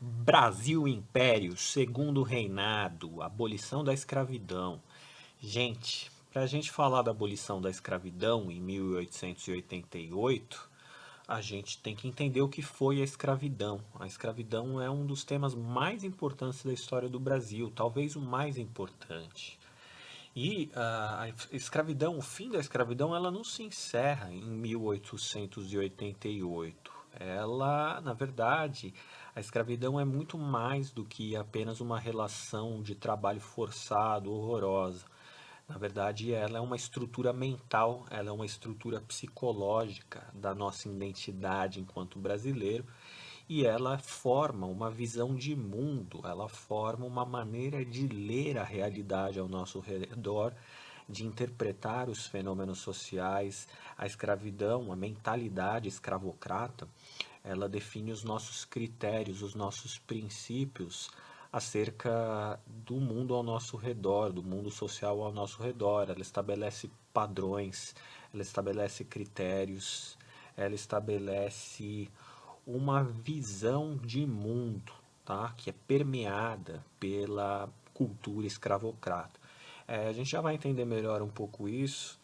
Brasil Império, Segundo Reinado, abolição da escravidão. Gente, para a gente falar da abolição da escravidão em 1888, a gente tem que entender o que foi a escravidão. A escravidão é um dos temas mais importantes da história do Brasil, talvez o mais importante. E a escravidão, o fim da escravidão, ela não se encerra em 1888. Ela, na verdade, a escravidão é muito mais do que apenas uma relação de trabalho forçado, horrorosa. Na verdade, ela é uma estrutura mental, ela é uma estrutura psicológica da nossa identidade enquanto brasileiro e ela forma uma visão de mundo, ela forma uma maneira de ler a realidade ao nosso redor, de interpretar os fenômenos sociais. A escravidão, a mentalidade escravocrata, ela define os nossos critérios, os nossos princípios acerca do mundo ao nosso redor, do mundo social ao nosso redor. Ela estabelece padrões, ela estabelece critérios, ela estabelece uma visão de mundo, tá? Que é permeada pela cultura escravocrata. A gente já vai entender melhor um pouco isso.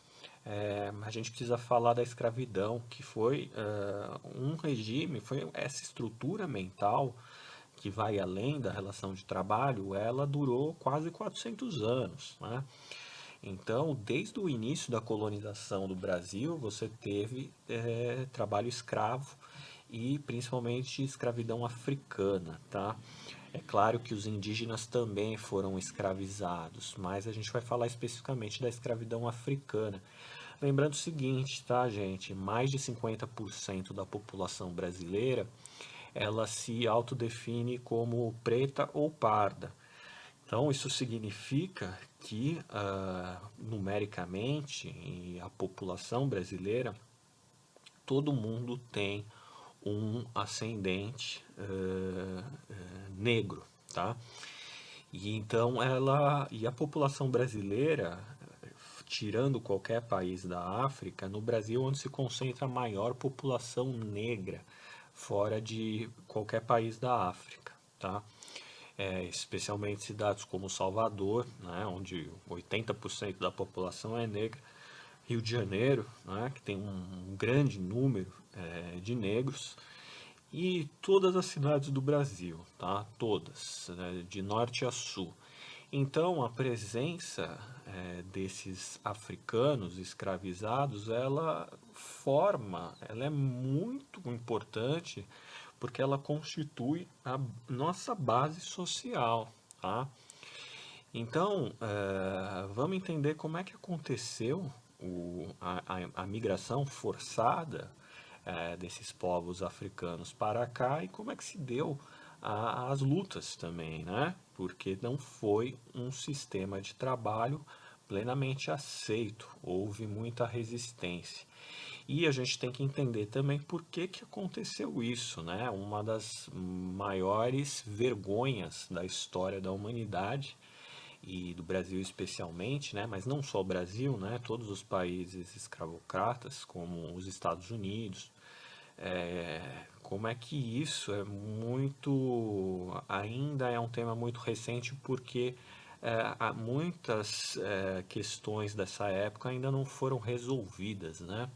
A gente precisa falar da escravidão, que foi um regime, foi essa estrutura mental que vai além da relação de trabalho, ela durou quase 400 anos, né? Então, desde o início da colonização do Brasil, você teve trabalho escravo e principalmente escravidão africana, tá? É claro que os indígenas também foram escravizados, mas a gente vai falar especificamente da escravidão africana. Lembrando o seguinte, tá, gente? Mais de 50% da população brasileira, ela se autodefine como preta ou parda. Então, isso significa que, numericamente, a população brasileira, todo mundo tem um ascendente negro, tá? E então e a população brasileira, tirando qualquer país da África, no Brasil é onde se concentra a maior população negra fora de qualquer país da África, tá? Especialmente cidades como Salvador, né, onde 80% da população é negra, Rio de Janeiro, né, que tem um grande número de negros, e todas as cidades do Brasil, tá? Todas, né, de norte a sul. Então, a presença desses africanos escravizados, ela é muito importante porque ela constitui a nossa base social, tá? Então, vamos entender como é que aconteceu a migração forçada desses povos africanos para cá e como é que se deu as lutas também, né? Porque não foi um sistema de trabalho plenamente aceito, houve muita resistência. E a gente tem que entender também por que que aconteceu isso, né? Uma das maiores vergonhas da história da humanidade e do Brasil especialmente, né? Mas não só o Brasil, né? Todos os países escravocratas, como os Estados Unidos, como é que isso é muito, ainda é um tema muito recente porque há muitas questões dessa época ainda não foram resolvidas, né?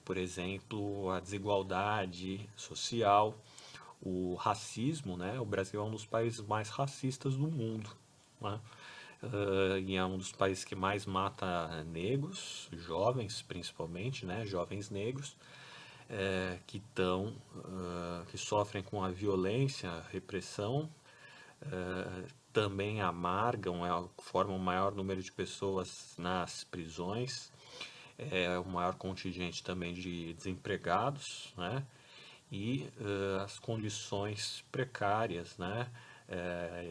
Por exemplo, a desigualdade social, o racismo, né? O Brasil é um dos países mais racistas do mundo, né? E é um dos países que mais mata negros, jovens principalmente, né? Jovens negros, que sofrem com a violência, a repressão, também amargam, formam o maior número de pessoas nas prisões, o maior contingente também de desempregados, né? E as condições precárias, né?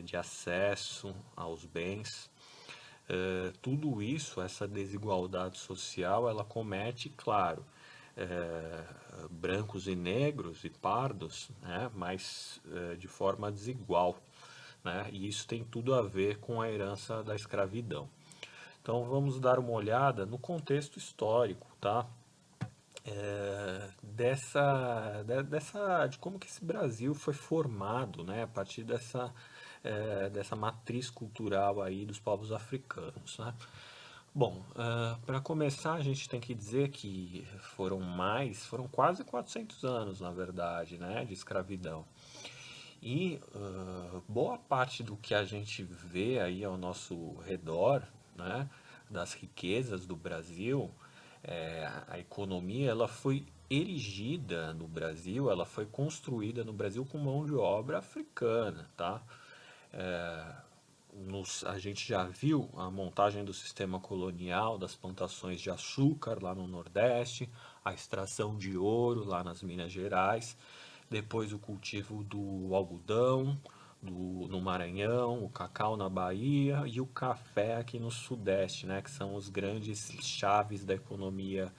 De acesso aos bens. Tudo isso, essa desigualdade social, ela comete, claro, brancos e negros e pardos, né? Mas de forma desigual, né? E isso tem tudo a ver com a herança da escravidão. Então vamos dar uma olhada no contexto histórico, tá? de como que esse Brasil foi formado, né, a partir dessa matriz cultural aí dos povos africanos, né? Bom, para começar, a gente tem que dizer que foram quase 400 anos, na verdade, né, de escravidão. E boa parte do que a gente vê aí ao nosso redor, né, das riquezas do Brasil, a economia, ela foi erigida no Brasil, ela foi construída no Brasil com mão de obra africana, tá? A gente já viu a montagem do sistema colonial, das plantações de açúcar lá no Nordeste, a extração de ouro lá nas Minas Gerais, depois o cultivo do algodão no Maranhão, o cacau na Bahia e o café aqui no Sudeste, né, que são os grandes chaves da economia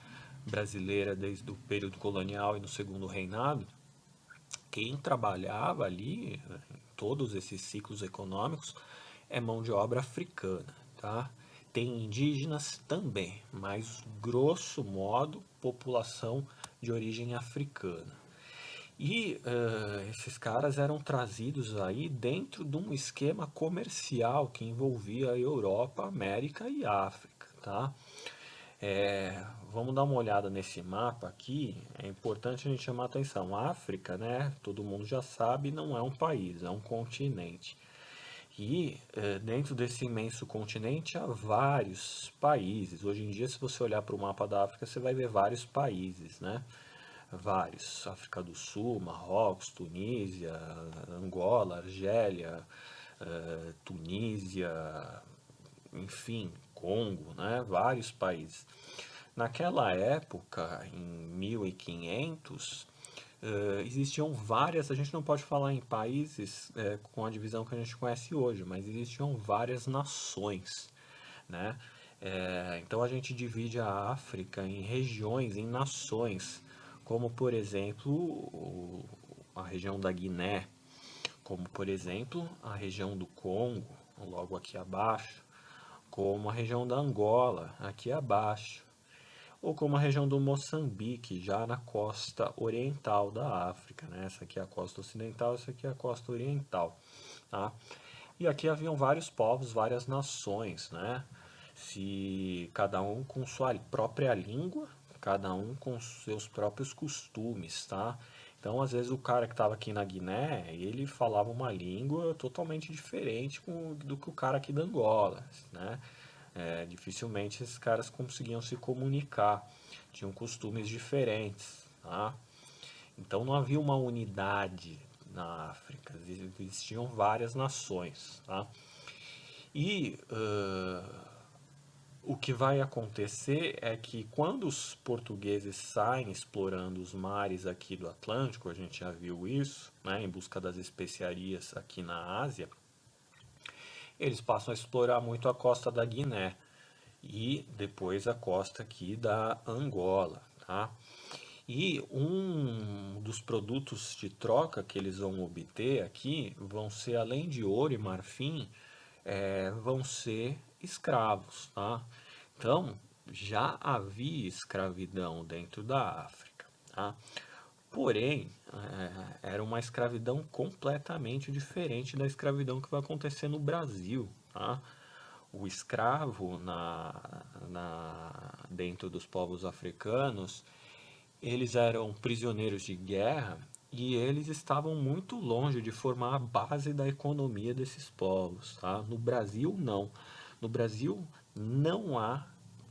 brasileira desde o período colonial e no segundo reinado. Quem trabalhava ali, em todos esses ciclos econômicos, é mão de obra africana, tá? Tem indígenas também, mas grosso modo, população de origem africana. E esses caras eram trazidos aí dentro de um esquema comercial que envolvia a Europa, América e África, tá? Vamos dar uma olhada nesse mapa aqui. É importante a gente chamar a atenção. A África, né? Todo mundo já sabe, não é um país, é um continente. E dentro desse imenso continente há vários países. Hoje em dia, se você olhar para o mapa da África, você vai ver vários países, né? Vários. África do Sul, Marrocos, Tunísia, Angola, Argélia, Tunísia, enfim, Congo, né? Vários países. Naquela época, em 1500, existiam várias, a gente não pode falar em países com a divisão que a gente conhece hoje, mas existiam várias nações, né? Então a gente divide a África em regiões, em nações, como por exemplo a região da Guiné, como por exemplo a região do Congo, logo aqui abaixo, como a região da Angola, aqui abaixo, ou como a região do Moçambique, já na costa oriental da África, né? Essa aqui é a costa ocidental, essa aqui é a costa oriental, tá? E aqui haviam vários povos, várias nações, né? Se cada um com sua própria língua, cada um com seus próprios costumes, tá? Então, às vezes o cara que estava aqui na Guiné, ele falava uma língua totalmente diferente do que o cara aqui da Angola, né? Dificilmente esses caras conseguiam se comunicar, tinham costumes diferentes, tá? Então não havia uma unidade na África, existiam várias nações, tá? E o que vai acontecer é que quando os portugueses saem explorando os mares aqui do Atlântico, a gente já viu isso, né, em busca das especiarias aqui na Ásia, eles passam a explorar muito a costa da Guiné e depois a costa aqui da Angola, tá? E um dos produtos de troca que eles vão obter aqui vão ser, além de ouro e marfim, vão ser escravos, tá? Então, já havia escravidão dentro da África, tá? Porém, era uma escravidão completamente diferente da escravidão que vai acontecer no Brasil, tá? O escravo dentro dos povos africanos, eles eram prisioneiros de guerra e eles estavam muito longe de formar a base da economia desses povos, tá? No Brasil, não. No Brasil, não há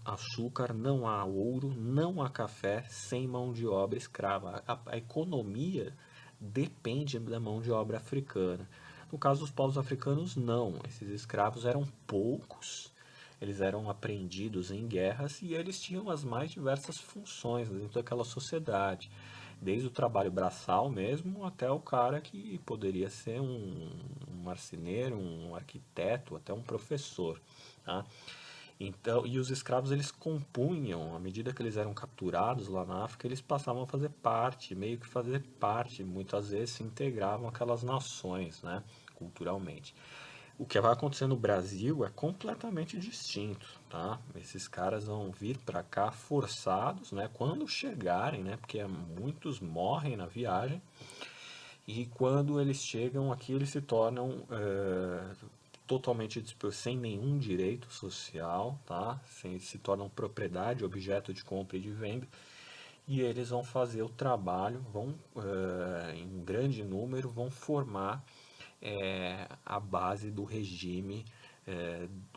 açúcar, não há ouro, não há café sem mão de obra escrava. A economia depende da mão de obra africana. No caso dos povos africanos, não. Esses escravos eram poucos, eles eram apreendidos em guerras e eles tinham as mais diversas funções dentro daquela sociedade. Desde o trabalho braçal mesmo até o cara que poderia ser um marceneiro, um arquiteto, até um professor, tá? Então, e os escravos eles compunham, à medida que eles eram capturados lá na África, eles passavam a fazer parte, meio que fazer parte, muitas vezes se integravam aquelas nações, né, culturalmente. O que vai acontecer no Brasil é completamente distinto, tá? Esses caras vão vir para cá forçados, né? Quando chegarem, né? Porque muitos morrem na viagem. E quando eles chegam aqui, eles se tornam totalmente sem nenhum direito social, tá? Se tornam propriedade, objeto de compra e de venda. E eles vão fazer o trabalho, vão, em um grande número, vão formar a base do regime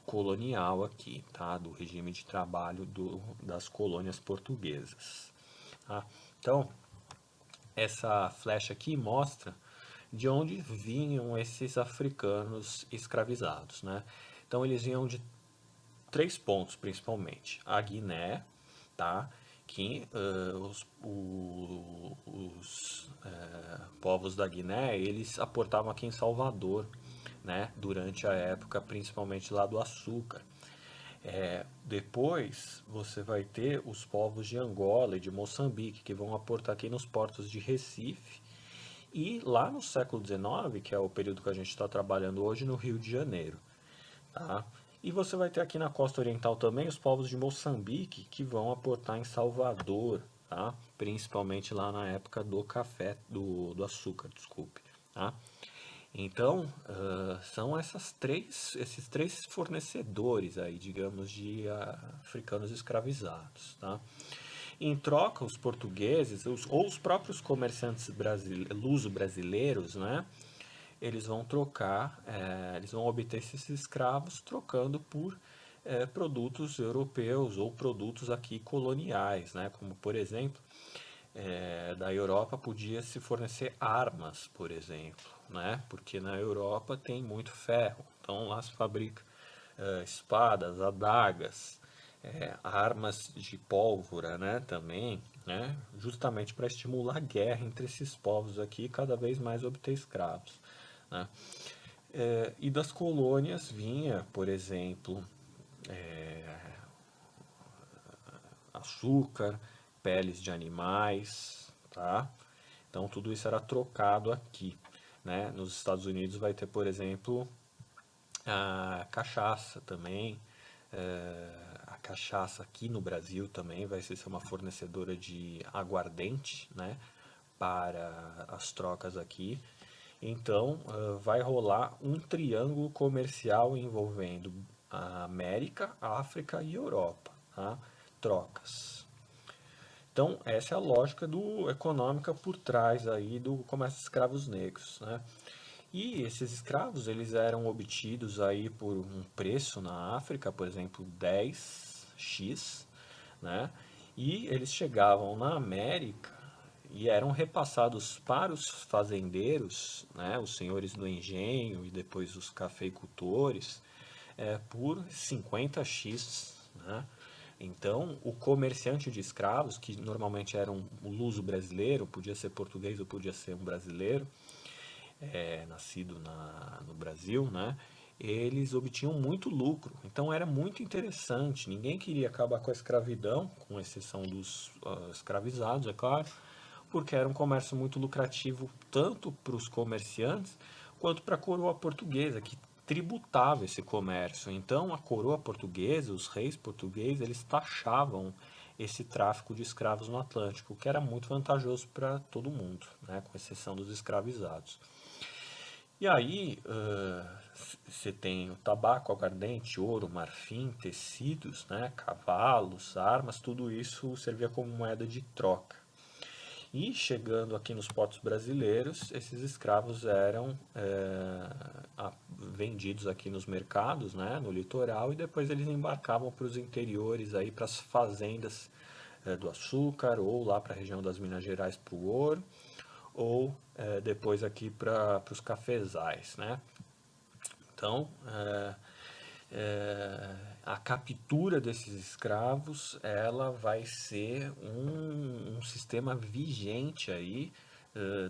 colonial aqui, tá? Do regime de trabalho das colônias portuguesas. Tá? Então, essa flecha aqui mostra de onde vinham esses africanos escravizados, né? Então, eles vinham de três pontos, principalmente. A Guiné, tá? Que os povos da Guiné, eles aportavam aqui em Salvador, né? Durante a época, principalmente lá do açúcar. Depois você vai ter os povos de Angola e de Moçambique, que vão aportar aqui nos portos de Recife. E lá no século XIX, que é o período que a gente está trabalhando hoje, no Rio de Janeiro. Tá? E você vai ter aqui na costa oriental também os povos de Moçambique que vão aportar em Salvador, tá? Principalmente lá na época do café, do açúcar, desculpe. Tá? Então, são esses três fornecedores aí, digamos, de africanos escravizados. Tá? Em troca, os portugueses, ou os próprios comerciantes luso-brasileiros, né? Eles vão trocar, eles vão obter esses escravos trocando por produtos europeus ou produtos aqui coloniais, né? Como por exemplo, da Europa podia se fornecer armas, por exemplo, né? Porque na Europa tem muito ferro, então lá se fabrica espadas, adagas, armas de pólvora, né? Também, né? Justamente para estimular a guerra entre esses povos aqui e cada vez mais obter escravos, né? E das colônias vinha, por exemplo, açúcar, peles de animais, tá? Então tudo isso era trocado aqui, né? Nos Estados Unidos vai ter, por exemplo, a cachaça também. A cachaça aqui no Brasil também vai ser uma fornecedora de aguardente, né? Para as trocas aqui. Então, vai rolar um triângulo comercial envolvendo a América, África e Europa, tá? Trocas. Então, essa é a lógica econômica por trás aí do comércio de escravos negros, né? E esses escravos, eles eram obtidos aí por um preço na África, por exemplo, 10x, né? E eles chegavam na América e eram repassados para os fazendeiros, né, os senhores do engenho e depois os cafeicultores, por 50x, né? Então, o comerciante de escravos, que normalmente era um luso brasileiro, podia ser português ou podia ser um brasileiro, nascido no Brasil, né? Eles obtinham muito lucro. Então era muito interessante. Ninguém queria acabar com a escravidão, com exceção dos escravizados, é claro, porque era um comércio muito lucrativo tanto para os comerciantes quanto para a coroa portuguesa, que tributava esse comércio. Então a coroa portuguesa, os reis portugueses, eles taxavam esse tráfico de escravos no Atlântico, o que era muito vantajoso para todo mundo, né, com exceção dos escravizados. E aí, você tem o tabaco, aguardente, ouro, marfim, tecidos, né, cavalos, armas, tudo isso servia como moeda de troca. E chegando aqui nos portos brasileiros, esses escravos eram vendidos aqui nos mercados, né, no litoral, e depois eles embarcavam para os interiores, aí para as fazendas do açúcar, ou lá para a região das Minas Gerais para o ouro, ou depois aqui para os cafezais, né? Então, a captura desses escravos, ela vai ser um sistema vigente aí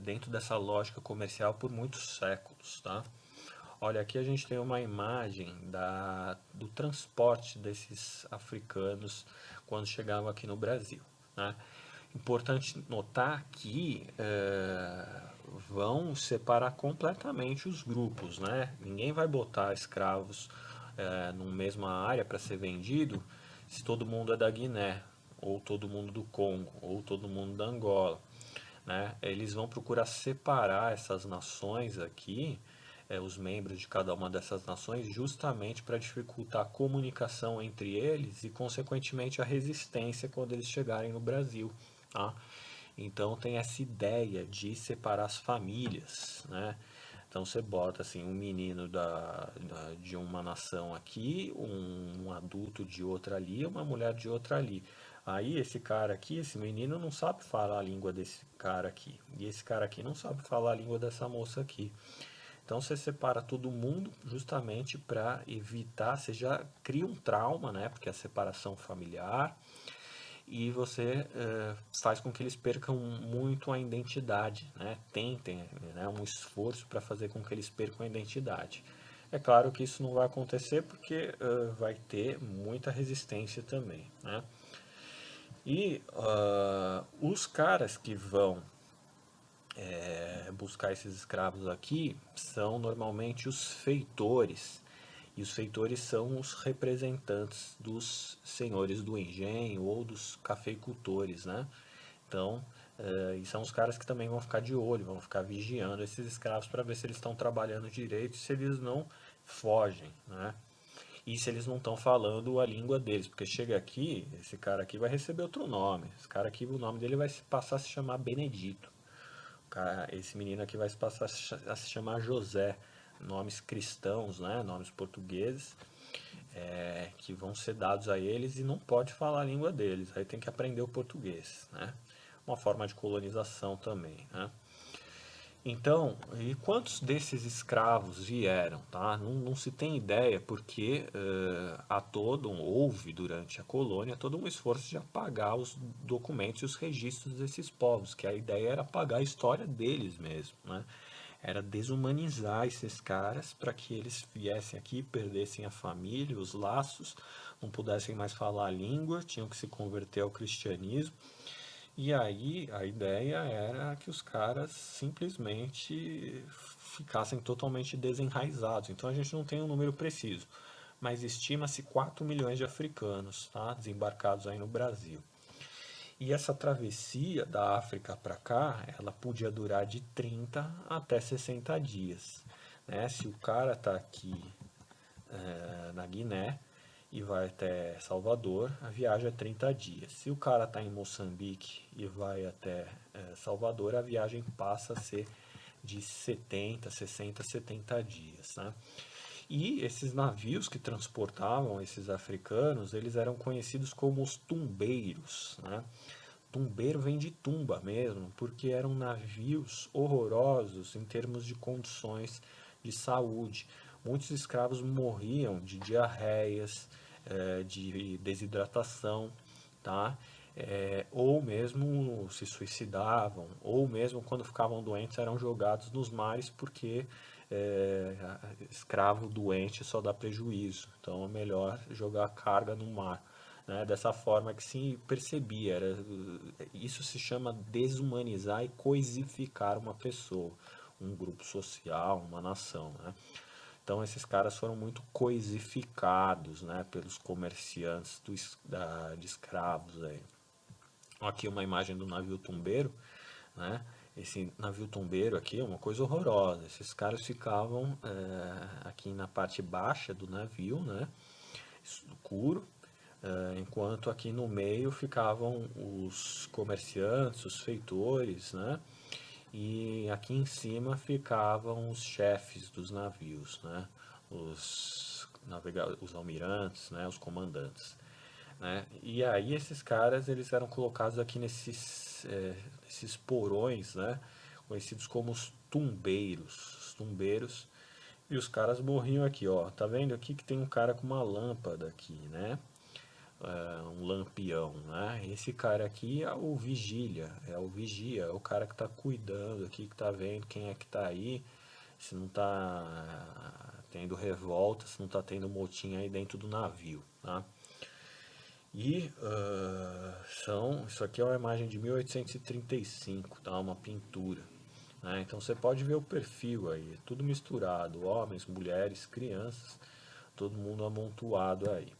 dentro dessa lógica comercial por muitos séculos, tá? Olha, aqui a gente tem uma imagem do transporte desses africanos quando chegavam aqui no Brasil, né? Importante notar que vão separar completamente os grupos, né? Ninguém vai botar escravos numa mesma área para ser vendido se todo mundo é da Guiné, ou todo mundo do Congo, ou todo mundo da Angola, né? Eles vão procurar separar essas nações aqui, os membros de cada uma dessas nações, justamente para dificultar a comunicação entre eles e, consequentemente, a resistência quando eles chegarem no Brasil, tá? Então tem essa ideia de separar as famílias, né? Então você bota assim um menino de uma nação aqui, um adulto de outra ali, uma mulher de outra ali. Aí esse cara aqui, esse menino não sabe falar a língua desse cara aqui. E esse cara aqui não sabe falar a língua dessa moça aqui. Então você separa todo mundo justamente para evitar, você já cria um trauma, né? Porque é a separação familiar, e você faz com que eles percam muito a identidade, né? Tentem, né, um esforço para fazer com que eles percam a identidade. É claro que isso não vai acontecer porque vai ter muita resistência também, né? E os caras que vão buscar esses escravos aqui são normalmente os feitores. E os feitores são os representantes dos senhores do engenho ou dos cafeicultores, né? Então, e são os caras que também vão ficar de olho, vão ficar vigiando esses escravos para ver se eles estão trabalhando direito, se eles não fogem, né? E se eles não estão falando a língua deles, porque chega aqui, esse cara aqui vai receber outro nome. Esse cara aqui, o nome dele vai passar a se chamar Benedito. Esse menino aqui vai passar a se chamar José. Nomes cristãos, né? Nomes portugueses, que vão ser dados a eles e não pode falar a língua deles. Aí tem que aprender o português, né? Uma forma de colonização também, né? Então, e quantos desses escravos vieram, tá? Não se tem ideia, porque houve durante a colônia todo um esforço de apagar os documentos e os registros desses povos, que a ideia era apagar a história deles mesmo, né? Era desumanizar esses caras para que eles viessem aqui, perdessem a família, os laços, não pudessem mais falar a língua, tinham que se converter ao cristianismo. E aí a ideia era que os caras simplesmente ficassem totalmente desenraizados. Então a gente não tem um número preciso, mas estima-se 4 milhões de africanos, tá, desembarcados aí no Brasil. E essa travessia da África para cá, ela podia durar de 30 até 60 dias, né? Se o cara está aqui na Guiné e vai até Salvador, a viagem é 30 dias. Se o cara está em Moçambique e vai até Salvador, a viagem passa a ser de 70, 60, 70 dias, né? E esses navios que transportavam esses africanos, eles eram conhecidos como os tumbeiros, né? Tumbeiro vem de tumba mesmo, porque eram navios horrorosos em termos de condições de saúde. Muitos escravos morriam de diarreias, de desidratação, tá? Ou mesmo se suicidavam, ou mesmo quando ficavam doentes eram jogados nos mares porque é, escravo doente só dá prejuízo. Então é melhor jogar a carga no mar, né? Dessa forma que se percebia. Isso se chama desumanizar e coisificar uma pessoa, um grupo social, uma nação, né? Então esses caras foram muito coisificados, né, pelos comerciantes de escravos aí. Aqui uma imagem do navio tombeiro, né? Esse navio tombeiro aqui é uma coisa horrorosa. Esses caras ficavam aqui na parte baixa do navio, né? Escuro, enquanto aqui no meio ficavam os comerciantes, os feitores, né? E aqui em cima ficavam os chefes dos navios, né? Os almirantes, né? Os comandantes, né? E aí esses caras eles eram colocados aqui nesses porões, né? Conhecidos como os tumbeiros. Os tumbeiros. E os caras morriam aqui, ó. Tá vendo aqui que tem um cara com uma lâmpada aqui, né? Um lampião, né? Esse cara aqui é o vigília, é o vigia, é o cara que tá cuidando aqui, que tá vendo quem é que tá aí, se não tá tendo revolta, se não tá tendo motim aí dentro do navio, tá? E isso aqui é uma imagem de 1835, tá? Uma pintura, né? Então você pode ver o perfil aí, tudo misturado, homens, mulheres, crianças, todo mundo amontoado aí,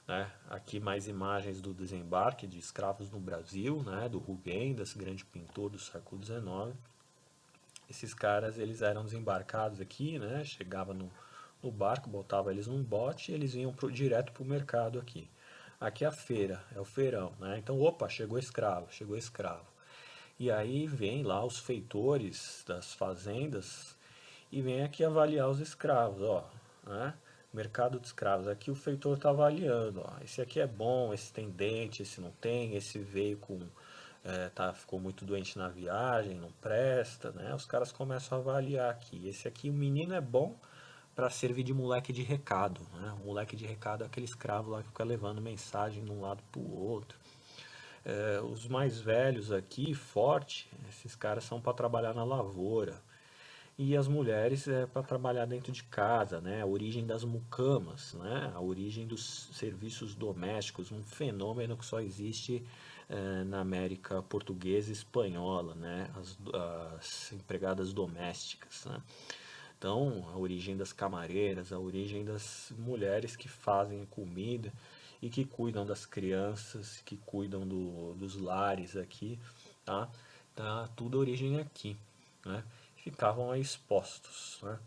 né? Aqui mais imagens do desembarque de escravos no Brasil, né? Do Rubens, grande pintor do século XIX. Esses caras, eles eram desembarcados aqui, né? Chegava no barco, botava eles num bote e eles vinham direto para o mercado aqui. Aqui é a feira, é o feirão, né? Então, opa, chegou escravo, chegou escravo. E aí vem lá os feitores das fazendas e vem aqui avaliar os escravos, ó, né? Mercado de escravos. Aqui o feitor está avaliando, ó. Esse aqui é bom, esse tem dente, esse não tem, esse veio com ficou muito doente na viagem, não presta, né? Os caras começam a avaliar aqui. Esse aqui, o menino é bom para servir de moleque de recado, né? O moleque de recado é aquele escravo lá que fica levando mensagem de um lado para o outro. Os mais velhos aqui, forte, esses caras são para trabalhar na lavoura. E as mulheres é para trabalhar dentro de casa, né? A origem das mucamas, né? A origem dos serviços domésticos, um fenômeno que só existe na América portuguesa e espanhola, né? As empregadas domésticas, né? Então, a origem das camareiras, a origem das mulheres que fazem comida e que cuidam das crianças, que cuidam dos lares aqui, tá? Tá tudo a origem aqui, né? Ficavam aí expostos, né?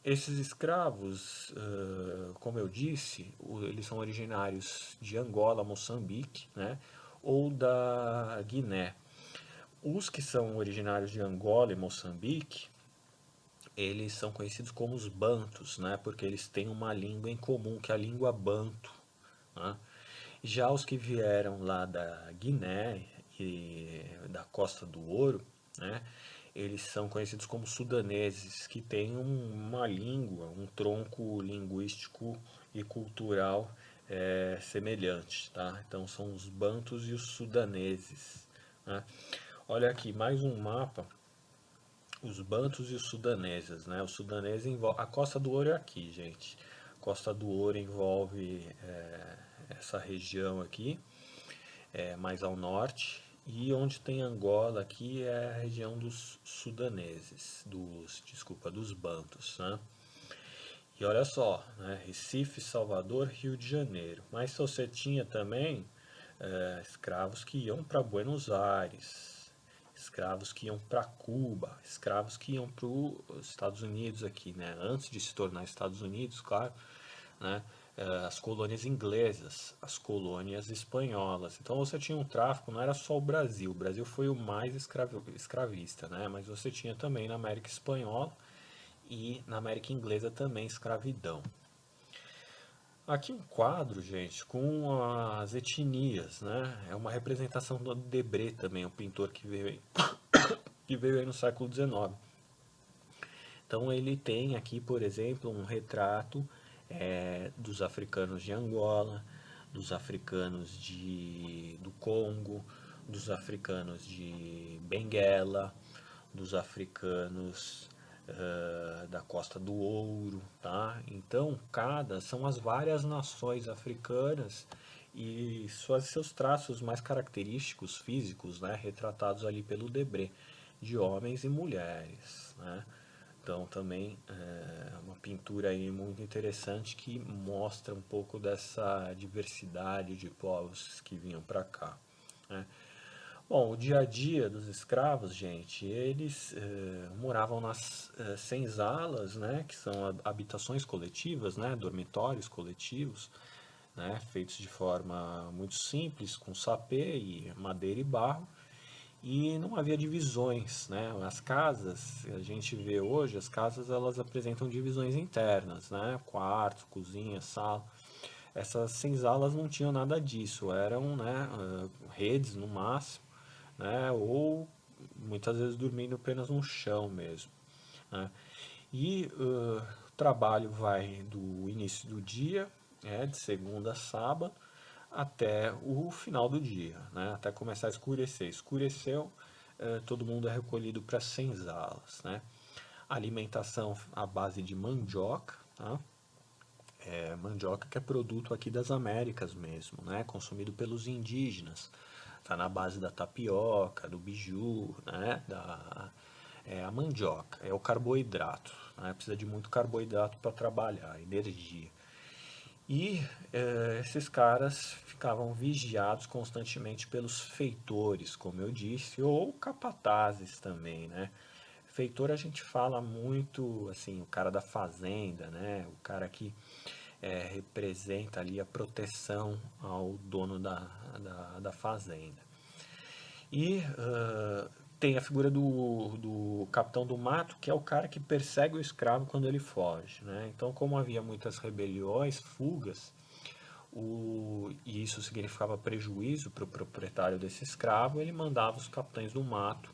Esses escravos, como eu disse, eles são originários de Angola, Moçambique, né? Ou da Guiné. Os que são originários de Angola e Moçambique, eles são conhecidos como os bantos, né? Porque eles têm uma língua em comum, que é a língua banto, né? Já os que vieram lá da Guiné e da Costa do Ouro, né? Eles são conhecidos como sudaneses, que têm uma língua, um tronco linguístico e cultural semelhante, tá? Então são os bantos e os sudaneses, né? Olha aqui, mais um mapa, os bantos e os sudaneses, né? O sudanês envolve... A Costa do Ouro é aqui, gente. Costa do Ouro envolve essa região aqui, mais ao norte. E onde tem Angola aqui é a região dos sudaneses, desculpa, dos bantos, né? E olha só, né? Recife, Salvador, Rio de Janeiro. Mas você tinha também escravos que iam para Buenos Aires, escravos que iam para Cuba, escravos que iam para os Estados Unidos aqui, né? Antes de se tornar Estados Unidos, claro, né? As colônias inglesas, as colônias espanholas. Então você tinha um tráfico, não era só o Brasil. O Brasil foi o mais escravista, né? Mas você tinha também na América Espanhola e na América Inglesa também escravidão. Aqui um quadro, gente, com as etnias, né? É uma representação do Debré também, um pintor que veio aí no século XIX. Então ele tem aqui, por exemplo, um retrato dos africanos de Angola, dos africanos do Congo, dos africanos de Benguela, dos africanos da Costa do Ouro, tá? Então, são as várias nações africanas e seus traços mais característicos físicos, né, retratados ali pelo Debré, de homens e mulheres, né? Então também é uma pintura aí muito interessante que mostra um pouco dessa diversidade de povos que vinham para cá, né? Bom, o dia a dia dos escravos, gente, eles moravam nas senzalas, né, que são habitações coletivas, né, dormitórios coletivos, né, feitos de forma muito simples, com sapê e madeira e barro, e não havia divisões, né? As casas, a gente vê hoje, as casas elas apresentam divisões internas, né? Quarto, cozinha, sala. Essas senzalas não tinham nada disso, eram, né, redes no máximo, né? Ou muitas vezes dormindo apenas no chão mesmo, né? E o trabalho vai do início do dia, de segunda a sábado, até o final do dia, né? Até começar a escurecer. Escureceu, todo mundo é recolhido para as senzalas, né? Alimentação à base de mandioca, tá? Mandioca que é produto aqui das Américas mesmo, né? Consumido pelos indígenas. Tá na base da tapioca, do biju, né? A mandioca, é o carboidrato, né? Precisa de muito carboidrato para trabalhar, energia. E esses caras ficavam vigiados constantemente pelos feitores, como eu disse, ou capatazes também, né? Feitor a gente fala muito, assim, o cara da fazenda, né? O cara que representa ali a proteção ao dono da fazenda. E tem a figura do capitão do mato, que é o cara que persegue o escravo quando ele foge, né? Então, como havia muitas rebeliões, fugas, e isso significava prejuízo para o proprietário desse escravo, ele mandava os capitães do mato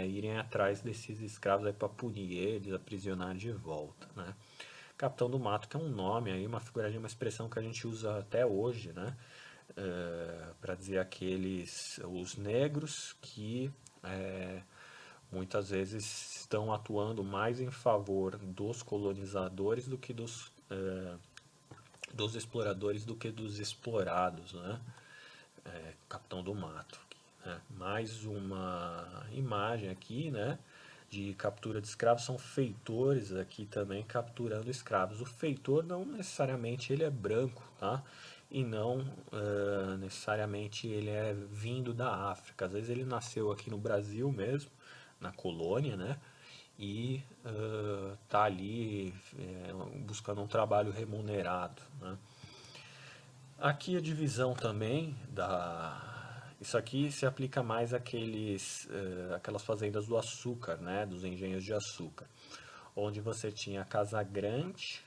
irem atrás desses escravos para punir eles, aprisionar de volta, né? Capitão do Mato, que é um nome aí, uma figurinha, uma expressão que a gente usa até hoje, né? Para dizer os negros que é, muitas vezes estão atuando mais em favor dos colonizadores do que dos exploradores do que dos explorados, né? Capitão do Mato. Né? Mais uma imagem aqui, né? De captura de escravos, são feitores aqui também capturando escravos. O feitor não necessariamente ele é branco, tá? E não necessariamente ele é vindo da África. Às vezes ele nasceu aqui no Brasil mesmo, na colônia, né? E tá ali buscando um trabalho remunerado, né? Aqui a divisão também Isso aqui se aplica mais aquelas fazendas do açúcar, né? Dos engenhos de açúcar. Onde você tinha a Casa Grande,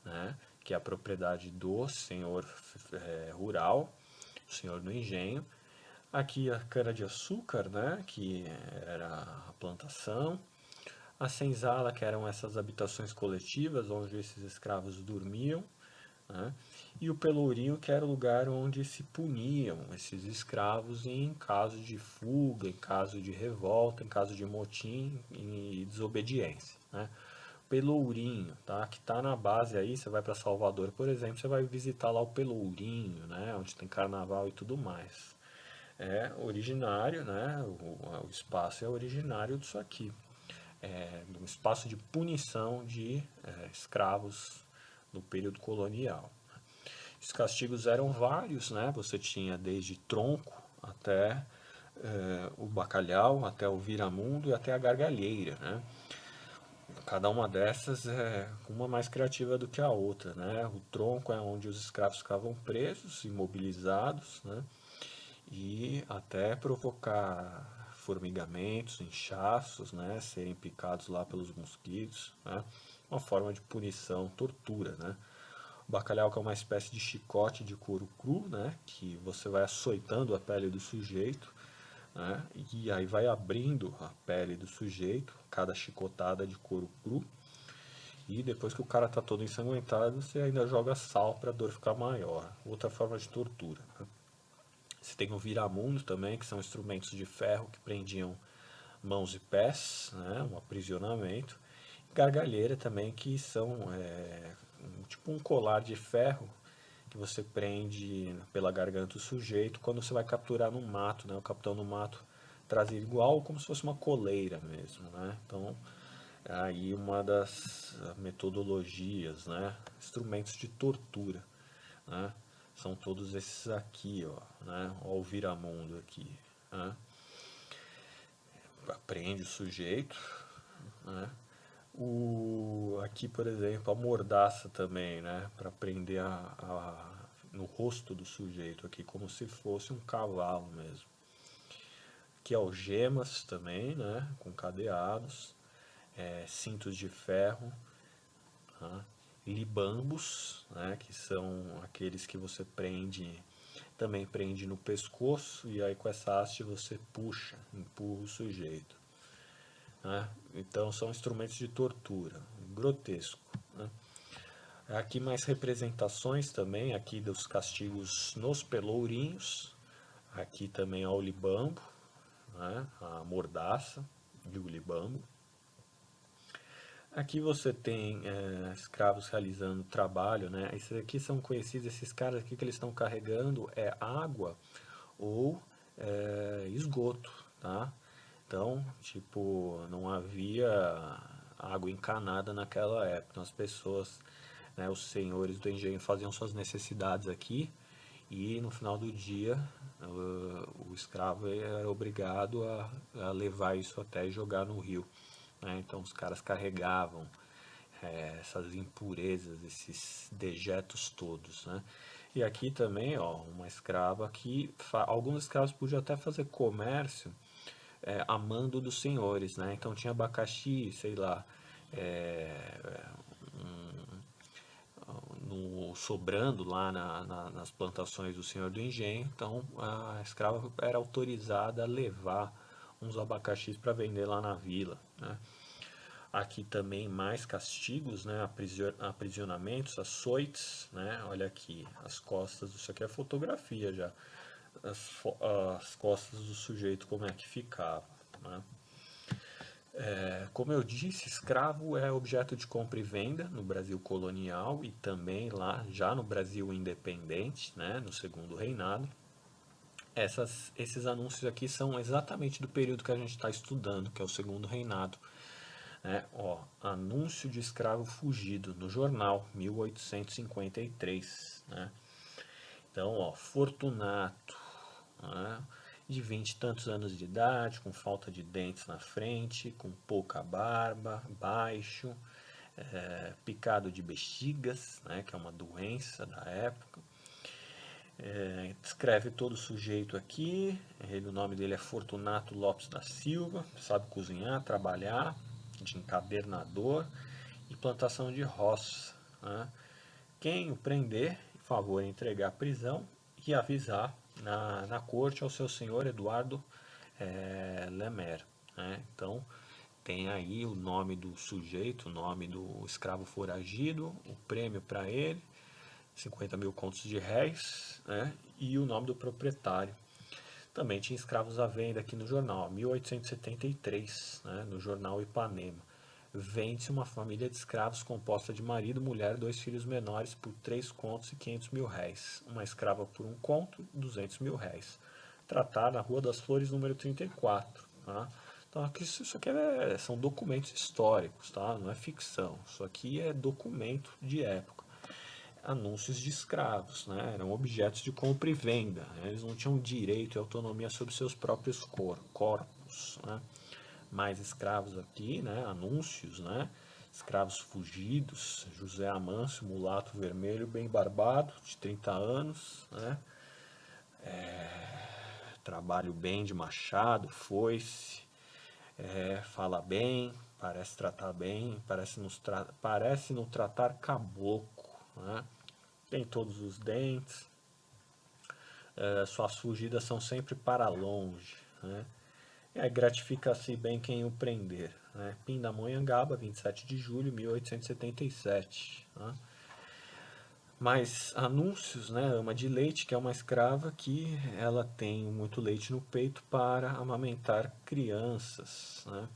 né? Que é a propriedade do senhor rural, o senhor do engenho. Aqui a cana-de-açúcar, né? Que era a plantação. A senzala, que eram essas habitações coletivas onde esses escravos dormiam, né? E o pelourinho, que era o lugar onde se puniam esses escravos em caso de fuga, em caso de revolta, em caso de motim e desobediência, né? Pelourinho, tá? Que tá na base aí, você vai para Salvador, por exemplo, você vai visitar lá o Pelourinho, né? Onde tem carnaval e tudo mais. É originário, né? O espaço é originário disso aqui, um espaço de punição de escravos no período colonial. Os castigos eram vários, né? Você tinha desde tronco até o bacalhau, até o viramundo e até a gargalheira, né? Cada uma dessas é uma mais criativa do que a outra, né? O tronco é onde os escravos ficavam presos, imobilizados, né? E até provocar formigamentos, inchaços, né? Serem picados lá pelos mosquitos, né? Uma forma de punição, tortura, né? O bacalhau, que é uma espécie de chicote de couro cru, né? Que você vai açoitando a pele do sujeito, né? E aí vai abrindo a pele do sujeito, cada chicotada de couro cru. E depois que o cara tá todo ensanguentado, você ainda joga sal para a dor ficar maior. Outra forma de tortura, né? Você tem o viramundo também, que são instrumentos de ferro que prendiam mãos e pés, né? Um aprisionamento. Gargalheira também, que são tipo um colar de ferro que você prende pela garganta do sujeito quando você vai capturar no mato, né? O capitão no mato trazia igual como se fosse uma coleira mesmo, né? Então, é aí uma das metodologias, né? Instrumentos de tortura, né? São todos esses aqui, ó, né? Ó o viramundo aqui, né? Prende o sujeito, né? Aqui, por exemplo, a mordaça também, né? Para prender no rosto do sujeito aqui, como se fosse um cavalo mesmo. Aqui algemas também, né? Com cadeados, cintos de ferro, tá? Libambos, né? Que são aqueles que você também prende no pescoço, e aí com essa haste você empurra o sujeito, né? Então são instrumentos de tortura, grotesco, né? Aqui mais representações também, aqui dos castigos nos pelourinhos, aqui também ao libambo, né? A mordaça e o libambo. Aqui você tem escravos realizando trabalho, né? Esses aqui são conhecidos, esses caras aqui que eles estão carregando é água ou esgoto, tá? Então, tipo, não havia água encanada naquela época. Então, as pessoas, né, os senhores do engenho faziam suas necessidades aqui e no final do dia o escravo era obrigado a levar isso até e jogar no rio, né? Então os caras carregavam essas impurezas, esses dejetos todos, né? E aqui também, ó, uma escrava que alguns escravos podiam até fazer comércio a mando dos senhores, né? Então tinha abacaxi, sei lá, é, no, sobrando lá nas plantações do senhor do engenho, então a escrava era autorizada a levar uns abacaxis para vender lá na vila, né? Aqui também mais castigos, né? Aprisionamentos, açoites, né? Olha aqui, as costas, isso aqui é fotografia já, as costas do sujeito como é que ficava, né? Como eu disse, escravo é objeto de compra e venda no Brasil colonial e também lá já no Brasil independente, né, no segundo reinado. Esses anúncios aqui são exatamente do período que a gente está estudando, que é o segundo reinado. Né? Ó, anúncio de escravo fugido no jornal, 1853. Né? Então, ó, Fortunato, né? De 20 e tantos anos de idade, com falta de dentes na frente, com pouca barba, baixo, picado de bexigas, né, que é uma doença da época. Descreve todo o sujeito aqui, o nome dele é Fortunato Lopes da Silva, sabe cozinhar, trabalhar, de encadernador e plantação de roça. Né? Quem o prender, por favor, entregar a prisão e avisar na corte ao seu senhor Eduardo Lemer. Né? Então, tem aí o nome do sujeito, o nome do escravo foragido, o prêmio para ele, 50 mil contos de réis, né? E o nome do proprietário. Também tinha escravos à venda aqui no jornal, 1873, né? No jornal Ipanema. Vende-se uma família de escravos composta de marido, mulher e dois filhos menores por 3 contos e 500 mil réis. Uma escrava por 1 conto, 200 mil réis. Tratar na Rua das Flores, número 34. Tá? Então, aqui, isso aqui são documentos históricos, tá? Não é ficção. Isso aqui é documento de época. Anúncios de escravos, né? Eram objetos de compra e venda. Né? Eles não tinham direito e autonomia sobre seus próprios corpos. Né? Mais escravos aqui, né? Anúncios, né? Escravos fugidos, José Amâncio, mulato vermelho, bem barbado, de 30 anos, né? Trabalho bem de machado, foice, fala bem, parece tratar bem, parece não tratar caboclo, né? Tem todos os dentes, suas fugidas são sempre para longe, né? Gratifica-se bem quem o prender. Né? Pindamonhangaba, 27 de julho de 1877. Né? Mas anúncios, né? Ama de leite, que é uma escrava que ela tem muito leite no peito para amamentar crianças. Né?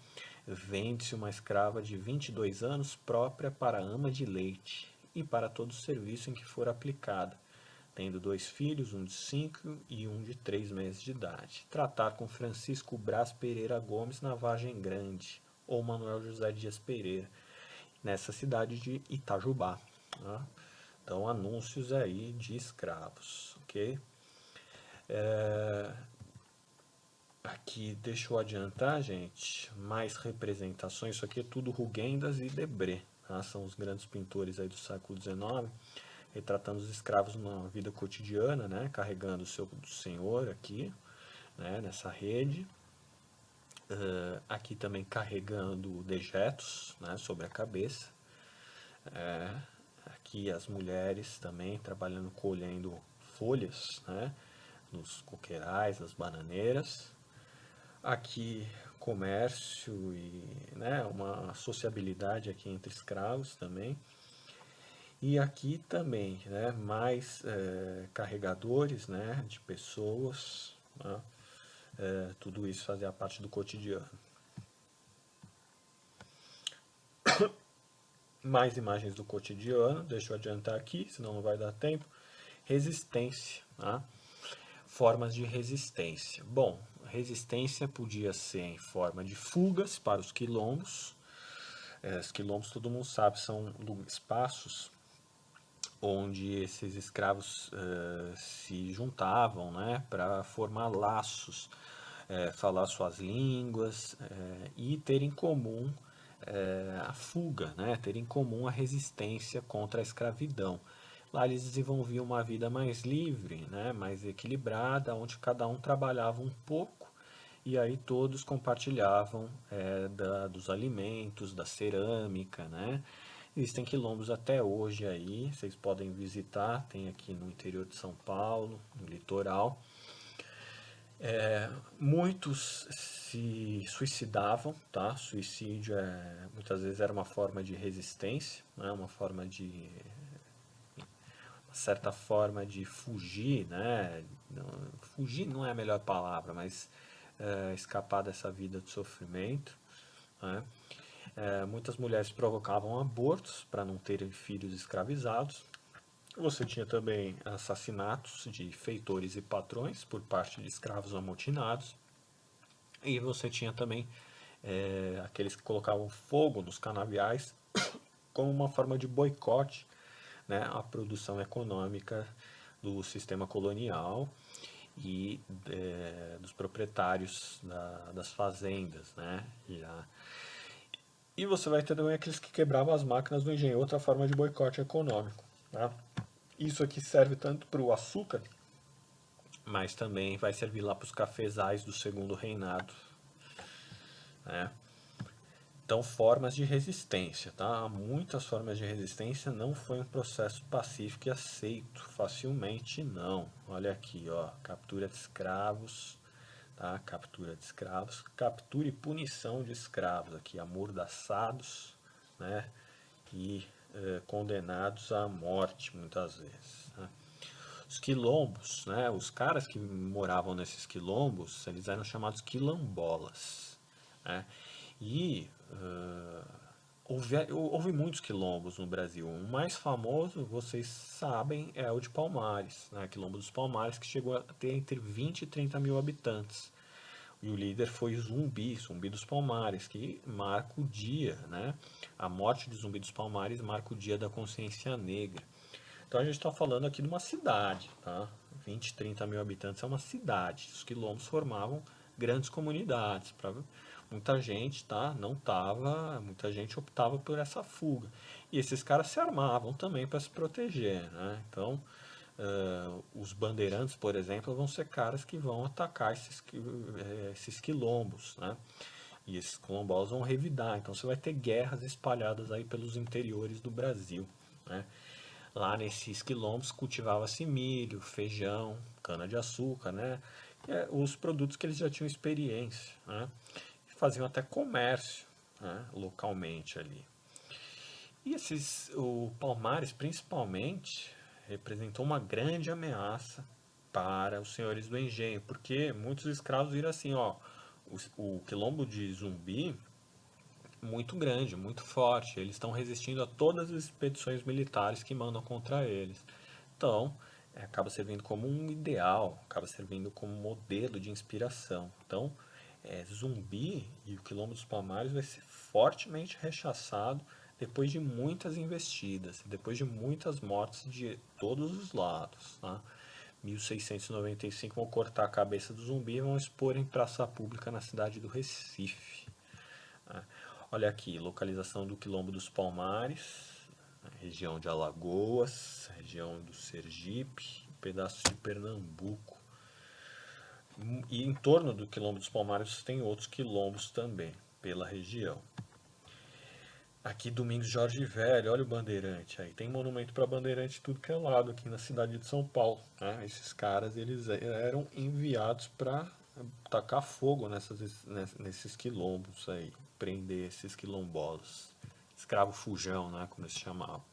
Vende-se uma escrava de 22 anos própria para ama de leite e para todo o serviço em que for aplicada, tendo 2 filhos, um de 5 e um de 3 meses de idade. Tratar com Francisco Brás Pereira Gomes na Vargem Grande, ou Manuel José Dias Pereira, nessa cidade de Itajubá. Né? Então, anúncios aí de escravos, ok? Aqui, deixa eu adiantar, gente, mais representações, isso aqui é tudo Rugendas e Debré, tá? São os grandes pintores aí do século XIX, retratando os escravos na vida cotidiana, né? Carregando o seu senhor aqui, né? Nessa rede. Aqui também carregando dejetos, né? Sobre a cabeça. Aqui as mulheres também trabalhando, colhendo folhas, né? Nos coqueirais, nas bananeiras. Aqui comércio e, né, uma sociabilidade aqui entre escravos também. E aqui também, né, mais carregadores, né, de pessoas, né, tudo isso fazia parte do cotidiano. Mais imagens do cotidiano, deixa eu adiantar aqui, senão não vai dar tempo. Resistência, tá? Formas de resistência. Bom, resistência podia ser em forma de fugas para os quilombos. Os quilombos, todo mundo sabe, são espaços onde esses escravos se juntavam, né, para formar laços, falar suas línguas e ter em comum a fuga, né, ter em comum a resistência contra a escravidão. Lá eles desenvolviam uma vida mais livre, né, mais equilibrada, onde cada um trabalhava um pouco e aí todos compartilhavam dos alimentos, da cerâmica, né? Existem quilombos até hoje aí, vocês podem visitar, tem aqui no interior de São Paulo, no litoral. Muitos se suicidavam, tá? Suicídio muitas vezes era uma forma de resistência, né? Uma certa forma de fugir, né? Fugir não é a melhor palavra, mas escapar dessa vida de sofrimento, né? Muitas mulheres provocavam abortos para não terem filhos escravizados. Você tinha também assassinatos de feitores e patrões por parte de escravos amotinados. E você tinha também aqueles que colocavam fogo nos canaviais como uma forma de boicote, né, à produção econômica do sistema colonial e dos proprietários das fazendas, né? E você vai ter também aqueles que quebravam as máquinas do engenho, outra forma de boicote econômico. Tá? Isso aqui serve tanto para o açúcar, mas também vai servir lá para os cafezais do segundo reinado. Né? Então, formas de resistência, tá? Muitas formas de resistência, não foi um processo pacífico e aceito facilmente, não. Olha aqui, ó, captura de escravos, tá? Captura de escravos, captura e punição de escravos, aqui, amordaçados, né? E condenados à morte, muitas vezes. Né? Os quilombos, né? Os caras que moravam nesses quilombos, eles eram chamados quilombolas, né? E houve muitos quilombos no Brasil. O mais famoso, vocês sabem, é o de Palmares, né? Quilombo dos Palmares, que chegou a ter entre 20 e 30 mil habitantes. E o líder foi Zumbi, Zumbi dos Palmares, que marca o dia, né? A morte de Zumbi dos Palmares marca o dia da consciência negra. Então a gente está falando aqui de uma cidade, tá? 20, 30 mil habitantes é uma cidade. Os quilombos formavam grandes comunidades. Muita gente, tá? Não tava, muita gente optava por essa fuga. E esses caras se armavam também para se proteger, né? Então, os bandeirantes, por exemplo, vão ser caras que vão atacar esses quilombos, né? E esses quilombolas vão revidar. Então você vai ter guerras espalhadas aí pelos interiores do Brasil, né? Lá nesses quilombos cultivava-se milho, feijão, cana-de-açúcar, né? Os produtos que eles já tinham experiência, né? E faziam até comércio, né? Localmente ali. E o Palmares, principalmente, representou uma grande ameaça para os senhores do engenho, porque muitos escravos viram assim, ó, o quilombo de Zumbi muito grande, muito forte. Eles estão resistindo a todas as expedições militares que mandam contra eles. Então, acaba servindo como um ideal, acaba servindo como modelo de inspiração. Então, Zumbi e o Quilombo dos Palmares vai ser fortemente rechaçado depois de muitas investidas, depois de muitas mortes de todos os lados. Tá? 1695 vão cortar a cabeça do Zumbi e vão expor em praça pública na cidade do Recife. Tá? Olha aqui, localização do Quilombo dos Palmares, região de Alagoas, região do Sergipe, um pedaço de Pernambuco. E em torno do Quilombo dos Palmares tem outros quilombos também, pela região. Aqui Domingos Jorge Velho, olha o Bandeirante aí. Tem monumento para Bandeirante de tudo que é lado aqui na cidade de São Paulo. Né? Esses caras eles eram enviados para tacar fogo nesses quilombos aí, prender esses quilombolas. Escravo fujão, né, como eles chamavam.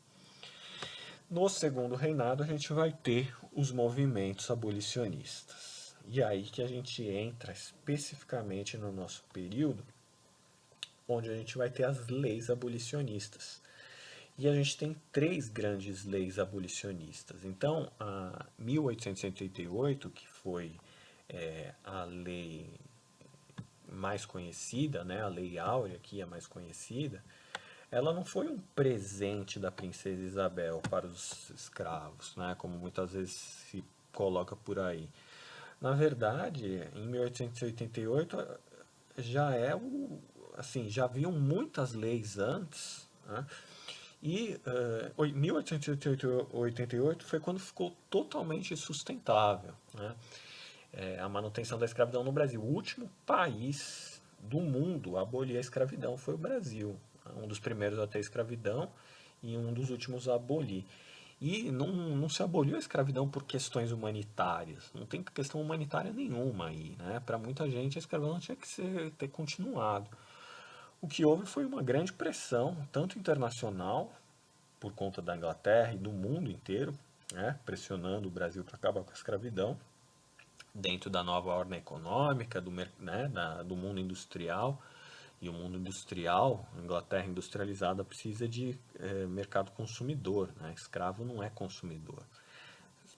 No segundo reinado a gente vai ter os movimentos abolicionistas. E aí que a gente entra especificamente no nosso período, onde a gente vai ter as leis abolicionistas. E a gente tem três grandes leis abolicionistas. Então, a 1888, que foi a lei mais conhecida, né, a Lei Áurea, que é a mais conhecida, ela não foi um presente da princesa Isabel para os escravos, né, como muitas vezes se coloca por aí. Na verdade, em 1888 já é o, assim, já haviam muitas leis antes, né? E 1888 foi quando ficou totalmente sustentável, né? A manutenção da escravidão no Brasil. O último país do mundo a abolir a escravidão foi o Brasil. Um dos primeiros a ter escravidão e um dos últimos a abolir. E não se aboliu a escravidão por questões humanitárias. Não tem questão humanitária nenhuma aí, né? Para muita gente a escravidão tinha que ter continuado. O que houve foi uma grande pressão, tanto internacional, por conta da Inglaterra e do mundo inteiro, né? Pressionando o Brasil para acabar com a escravidão, dentro da nova ordem econômica, né? Do mundo industrial. E o mundo industrial, a Inglaterra industrializada, precisa de mercado consumidor, né? Escravo não é consumidor,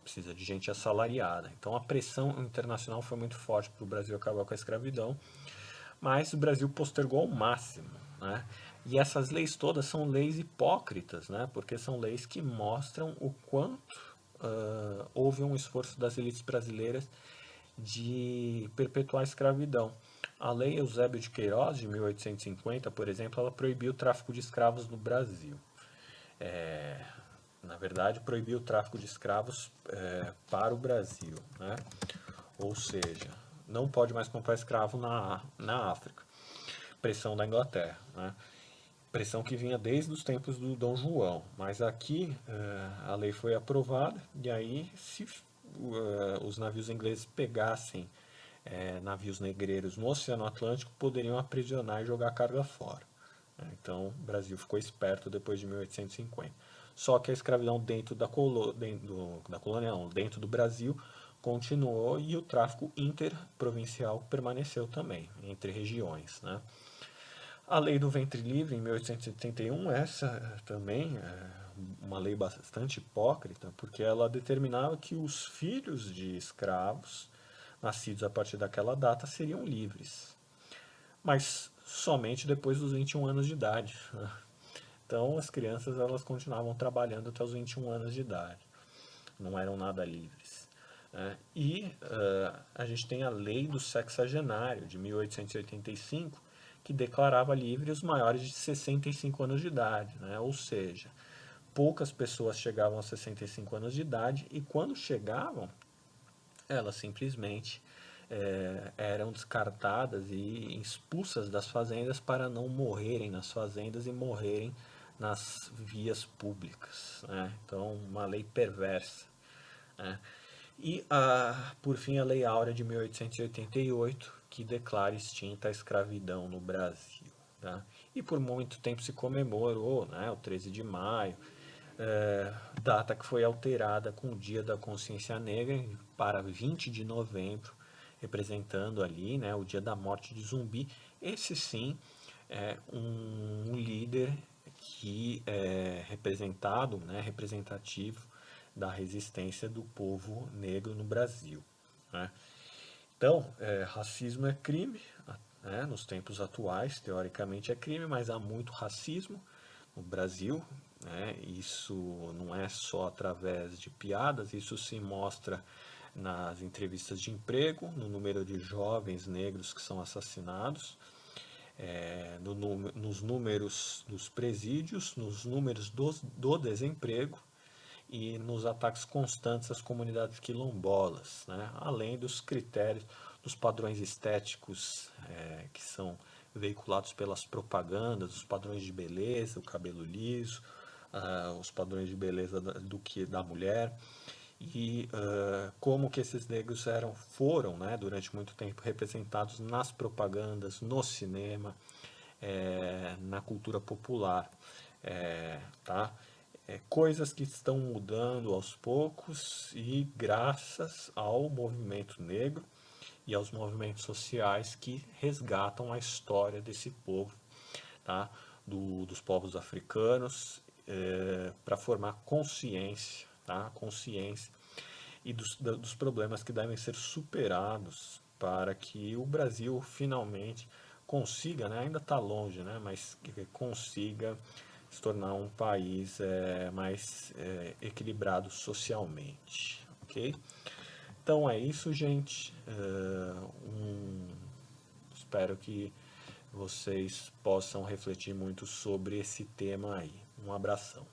precisa de gente assalariada. Então a pressão internacional foi muito forte para o Brasil acabar com a escravidão, mas o Brasil postergou ao máximo, né? E essas leis todas são leis hipócritas, né? Porque são leis que mostram o quanto houve um esforço das elites brasileiras de perpetuar a escravidão. A Lei Eusébio de Queiroz, de 1850, por exemplo, ela proibiu o tráfico de escravos no Brasil. Na verdade, proibiu o tráfico de escravos para o Brasil, né? Ou seja, não pode mais comprar escravo na África. Pressão da Inglaterra, né? Pressão que vinha desde os tempos do Dom João, mas aqui a lei foi aprovada e aí se os navios ingleses pegassem navios negreiros no Oceano Atlântico, poderiam aprisionar e jogar a carga fora. Então o Brasil ficou esperto depois de 1850. Só que a escravidão dentro da colônia, não, dentro do Brasil, continuou e o tráfico interprovincial permaneceu também, entre regiões, né? A lei do ventre livre, em 1871, essa também é uma lei bastante hipócrita, porque ela determinava que os filhos de escravos, nascidos a partir daquela data, seriam livres, mas somente depois dos 21 anos de idade. Então, as crianças elas continuavam trabalhando até os 21 anos de idade, não eram nada livres. E a gente tem a lei do sexagenário, de 1885, que declarava livre os maiores de 65 anos de idade, né? Ou seja, poucas pessoas chegavam a 65 anos de idade e quando chegavam, elas simplesmente eram descartadas e expulsas das fazendas para não morrerem nas fazendas e morrerem nas vias públicas, né? Então, uma lei perversa, né? E, por fim, a Lei Áurea de 1888, que declara extinta a escravidão no Brasil. Tá? E por muito tempo se comemorou, né, o 13 de maio, data que foi alterada com o Dia da Consciência Negra para 20 de novembro, representando ali, né, o dia da morte de Zumbi. Esse sim é um líder que é representado, né, representativo da resistência do povo negro no Brasil, né? Então, racismo é crime, né? Nos tempos atuais, teoricamente é crime, mas há muito racismo no Brasil, né? Isso não é só através de piadas, isso se mostra nas entrevistas de emprego, no número de jovens negros que são assassinados, nos números dos presídios, nos números do desemprego e nos ataques constantes às comunidades quilombolas, né? Além dos critérios, dos padrões estéticos que são veiculados pelas propagandas, os padrões de beleza, o cabelo liso, os padrões de beleza da mulher e como que esses negros foram, né, durante muito tempo representados nas propagandas, no cinema, na cultura popular, tá? Coisas que estão mudando aos poucos e graças ao movimento negro e aos movimentos sociais que resgatam a história desse povo, tá? Dos povos africanos, para formar consciência, tá? Consciência e dos problemas que devem ser superados para que o Brasil finalmente consiga, né, ainda está longe, né, mas que consiga se tornar um país mais equilibrado socialmente, ok? Então é isso, gente. Espero que vocês possam refletir muito sobre esse tema aí. Um abração.